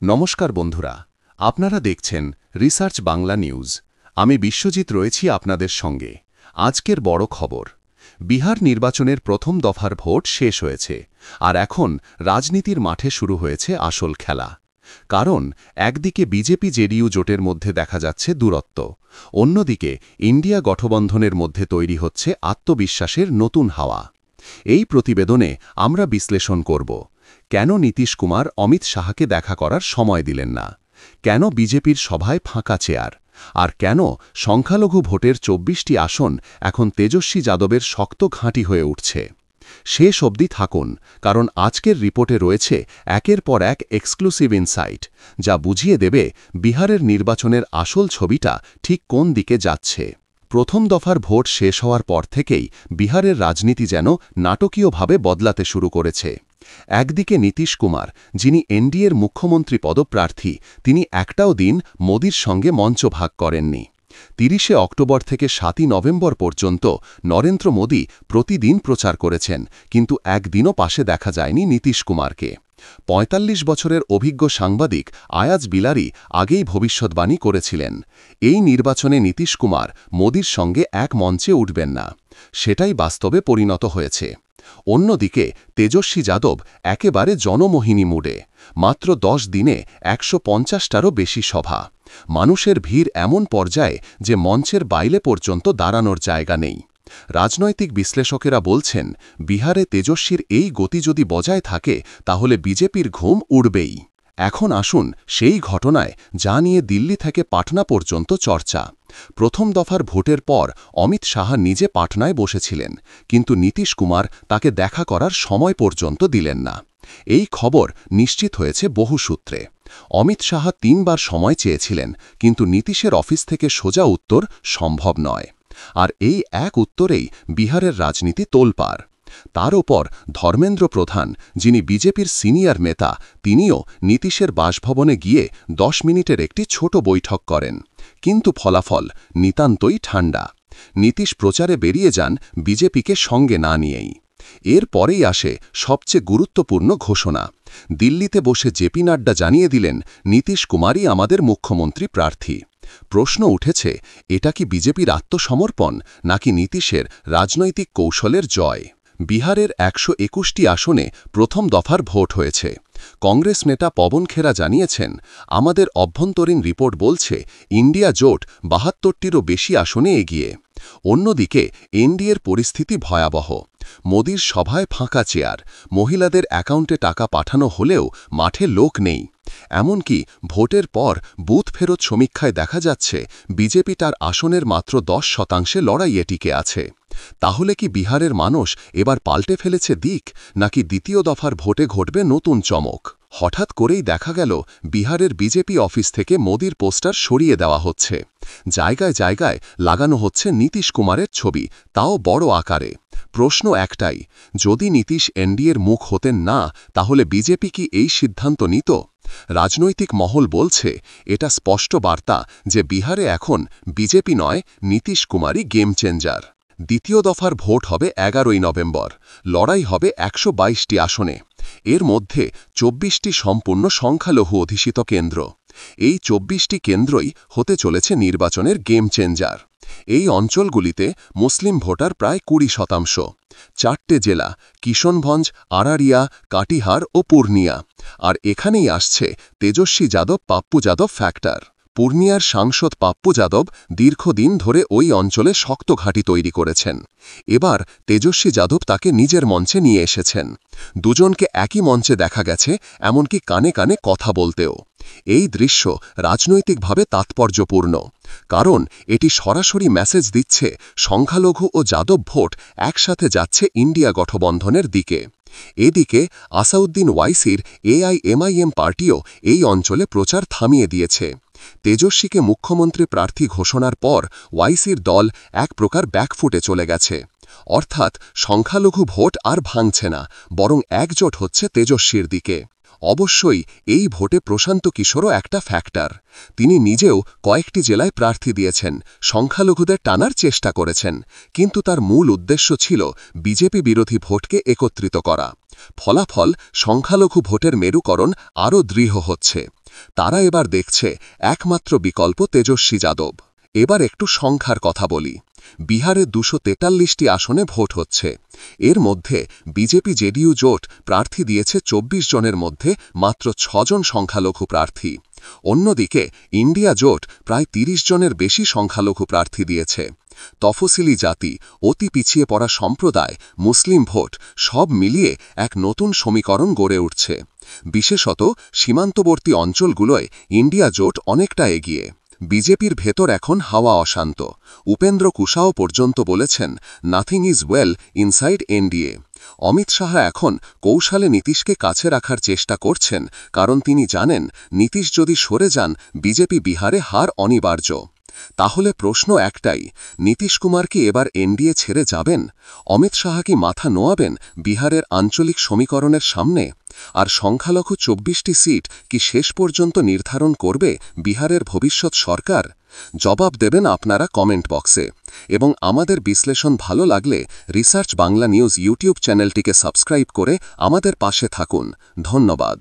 নমস্কার বন্ধুরা, আপনারা দেখছেন রিসার্চ বাংলা নিউজ। আমি বিশ্বজিৎ রয়েছি আপনাদের সঙ্গে। আজকের বড় খবর, বিহার নির্বাচনের প্রথম দফার ভোট শেষ হয়েছে, আর এখন রাজনীতির মাঠে শুরু হয়েছে আসল খেলা। কারণ একদিকে বিজেপি জেডিইউ জোটের মধ্যে দেখা যাচ্ছে দূরত্ব, অন্যদিকে ইন্ডিয়া গঠবন্ধনের মধ্যে তৈরি হচ্ছে আত্মবিশ্বাসের নতুন হাওয়া। এই প্রতিবেদনে আমরা বিশ্লেষণ করব, কেন নীতিশ কুমার অমিত শাহকে দেখা করার সময় দিলেন না, কেন বিজেপির সভায় ফাঁকা চেয়ার, আর কেন সংখ্যালঘু ভোটের ২৪টি আসন এখন তেজস্বী যাদবের শক্ত ঘাঁটি হয়ে উঠছে। শেষ অবধি থাকুন, কারণ আজকের রিপোর্টে রয়েছে একের পর এক এক্সক্লুসিভ ইনসাইট, যা বুঝিয়ে দেবে বিহারের নির্বাচনের আসল ছবিটা ঠিক কোন দিকে যাচ্ছে। প্রথম দফার ভোট শেষ হওয়ার পর থেকেই বিহারের রাজনীতি যেন নাটকীয়ভাবে বদলাতে শুরু করেছে। একদিকে নীতিশ কুমার, যিনি এনডিএর মুখ্যমন্ত্রী পদপ্রার্থী, তিনি একটাও দিন মোদির সঙ্গে মঞ্চ ভাগ করেননি। ৩০শে অক্টোবর থেকে ৭ই নভেম্বর পর্যন্ত নরেন্দ্র মোদী প্রতিদিন প্রচার করেছেন, কিন্তু একদিনও পাশে দেখা যায়নি নীতিশ কুমারকে। ৪৫ বছরের অভিজ্ঞ সাংবাদিক আয়াজ বিলারি আগেই ভবিষ্যদ্বাণী করেছিলেন, এই নির্বাচনে নীতিশ কুমার মোদির সঙ্গে এক মঞ্চে উঠবেন না। সেটাই বাস্তবে পরিণত হয়েছে। অন্যদিকে তেজস্বী যাদব একেবারে জনমোহিনী মুডে। মাত্র ১০ দিনে ১৫০টারও বেশি সভা, মানুষের ভিড় এমন পর্যায়ে যে মঞ্চের বাইরে পর্যন্ত দাঁড়ানোর জায়গা নেই। রাজনৈতিক বিশ্লেষকেরা বলছেন, বিহারে তেজস্বীর এই গতি যদি বজায় থাকে তাহলে বিজেপির ঘুম উড়বেই। এখন আসুন সেই ঘটনায়, যা নিয়ে দিল্লি থেকে পাটনা পর্যন্ত চর্চা। প্রথম দফার ভোটের পর অমিত শাহ নিজে পাটনায় বসেছিলেন, কিন্তু নীতিশ কুমার তাকে দেখা করার সময় পর্যন্ত দিলেন না। এই খবর নিশ্চিত হয়েছে বহু সূত্রে। অমিত শাহ ৩ বার সময় চেয়েছিলেন, কিন্তু নীতিশের অফিস থেকে সোজা উত্তর সম্ভব নয়। আর এই এক উত্তরেই বিহারের রাজনীতি তোলপাড়। তার ওপর ধর্মেন্দ্র প্রধান, যিনি বিজেপির সিনিয়র নেতা, তিনিও নীতিশের বাসভবনে গিয়ে ১০ মিনিটের একটি ছোট বৈঠক করেন, কিন্তু ফলাফল নিতান্তই ঠান্ডা। নীতিশ প্রচারে বেরিয়ে যান বিজেপিকে সঙ্গে না নিয়েই। এর পরেই আসে সবচেয়ে গুরুত্বপূর্ণ ঘোষণা। দিল্লিতে বসে জেপি নাড্ডা জানিয়ে দিলেন, নীতিশ কুমারই আমাদের মুখ্যমন্ত্রী প্রার্থী। প্রশ্ন উঠেছে, এটা কি বিজেপির আত্মসমর্পণ, নাকি নীতিশের রাজনৈতিক কৌশলের জয়? বিহারের ১২১টি আসনে প্রথম দফার ভোট হয়েছে। কংগ্রেস নেতা পবন খেরা জানিয়েছেন, আমাদের অভ্যন্তরীণ রিপোর্ট বলছে ইন্ডিয়া জোট ৭২টিরও বেশি আসনে এগিয়ে। অন্যদিকে এনডিএর পরিস্থিতি ভয়াবহ। মোদির সভায় ফাঁকা চেয়ার, মহিলাদের অ্যাকাউন্টে টাকা পাঠানো হলেও মাঠে লোক নেই। এমনকি ভোটের পর বুথ ফেরত সমীক্ষায় দেখা যাচ্ছে বিজেপি তার আসনের মাত্র ১০% লড়াইয়ে টিকে আছে। তাহলে কি বিহারের মানুষ এবার পাল্টে ফেলেছে দিক, নাকি দ্বিতীয় দফার ভোটে ঘটবে নতুন চমক? হঠাৎ করেই দেখা গেল বিহারের বিজেপি অফিস থেকে মোদির পোস্টার সরিয়ে দেওয়া হচ্ছে। জায়গায় জায়গায় লাগানো হচ্ছে নীতিশ কুমারের ছবি, তাও বড় আকারে। প্রশ্ন একটাই, যদি নীতিশ এনডিএর মুখ হতেন না, তাহলে বিজেপি কি এই সিদ্ধান্ত নিত? রাজনৈতিক মহল বলছে, এটা স্পষ্ট বার্তা যে বিহারে এখন বিজেপি নয়, নীতিশ কুমারই গেম চেঞ্জার। দ্বিতীয় দফার ভোট হবে ১১ই নভেম্বর। লড়াই হবে ১২২টি আসনে। এর মধ্যে ২৪টি সম্পূর্ণ সংখ্যালঘু অধ্যুষিত কেন্দ্র। এই ২৪টি কেন্দ্রই হতে চলেছে নির্বাচনের গেম চেঞ্জার। এই অঞ্চলগুলিতে মুসলিম ভোটার প্রায় ২০%। ৪টে জেলা, কিশনগঞ্জ, আরারিয়া, কাটিহার ও পূর্ণিয়া। আর এখানেই আসছে তেজস্বী যাদব পাপ্পু যাদব ফ্যাক্টর। পূর্ণিয়ার সাংসদ পাপ্পু যাদব দীর্ঘদিন ধরে ওই অঞ্চলে শক্ত ঘাঁটি তৈরি করেছেন। এবার তেজস্বী যাদব তাকে নিজের মঞ্চে নিয়ে এসেছেন। দুজনকে একই মঞ্চে দেখা গেছে, এমনকি কানে কানে কথা বলতেও। এই দৃশ্য রাজনৈতিকভাবে তাৎপর্যপূর্ণ, কারণ এটি সরাসরি মেসেজ দিচ্ছে সংখ্যালঘু ও যাদব ভোট একসাথে যাচ্ছে ইন্ডিয়া গঠবন্ধনের দিকে। এদিকে আসাউদ্দিন ওয়াইসির এআইএমআইএম পার্টিও এই অঞ্চলে প্রচার থামিয়ে দিয়েছে। তেজস্বীকে মুখ্যমন্ত্রী প্রার্থী ঘোষণার পর ওয়াইসির দল এক প্রকার ব্যাকফুটে চলে গেছে। অর্থাৎ সংখ্যালঘু ভোট আর ভাঙছে না, বরং একজোট হচ্ছে তেজস্বীর দিকে। অবশ্যই এই ভোটে প্রশান্ত কিশোরও একটা ফ্যাক্টর। তিনি নিজেও কয়েকটি জেলায় প্রার্থী দিয়েছেন, সংখ্যালঘুদের টানার চেষ্টা করেছেন, কিন্তু তার মূল উদ্দেশ্য ছিল বিজেপি বিরোধী ভোটকে একত্রিত করা। ফলাফল সংখ্যালঘু ভোটের মেরুকরণ আরও দৃঢ় হচ্ছে। তারা এবার দেখছে একমাত্র বিকল্প তেজস্বী যাদব। এবার একটু সংখ্যার কথা বলি। বিহারে 243টি আসনে ভোট হচ্ছে। এর মধ্যে বিজেপি জেডিইউ জোট প্রার্থী দিয়েছে 24 জনের মধ্যে মাত্র 6 জন সংখ্যালঘু প্রার্থী। অন্যদিকে ইন্ডিয়া জোট প্রায় 30 জনের বেশি সংখ্যালঘু প্রার্থী দিয়েছে। তফসিলি জাতি, অতি পিছিয়ে পড়া সম্প্রদায়, মুসলিম ভোট সব মিলিয়ে এক নতুন সমীকরণ গড়ে উঠছে। বিশেষত সীমান্তবর্তী অঞ্চলগুলোয় ইন্ডিয়া জোট অনেকটা এগিয়ে। বিজেপির ভেতর এখন হাওয়া অশান্ত। উপেন্দ্র কুশাও পর্যন্ত বলেছেন, nothing is well inside NDA. Amit Shah এখন কৌশলে নীতিশকে কাছে রাখার চেষ্টা করছেন, কারণ তিনি জানেন নীতিশ যদি সরে যান বিজেপি বিহারে হার অনিবার্য। তাহলে প্রশ্ন একটাই, নীতিশ কুমার কি এবার এনডিএ ছেড়ে যাবেন? অমিত শাহ কি মাথা নোয়াবেন বিহারের আঞ্চলিক সমীকরণের সামনে? আর সংখ্যালঘু 24টি সিট কি শেষ পর্যন্ত নির্ধারণ করবে বিহারের ভবিষ্যৎ সরকার? জবাব দেবেন আপনারা কমেন্ট বক্সে। এবং আমাদের বিশ্লেষণ ভালো লাগলে রিসার্চ বাংলা নিউজ ইউটিউব চ্যানেলটিকে সাবস্ক্রাইব করে আমাদের পাশে থাকুন। ধন্যবাদ।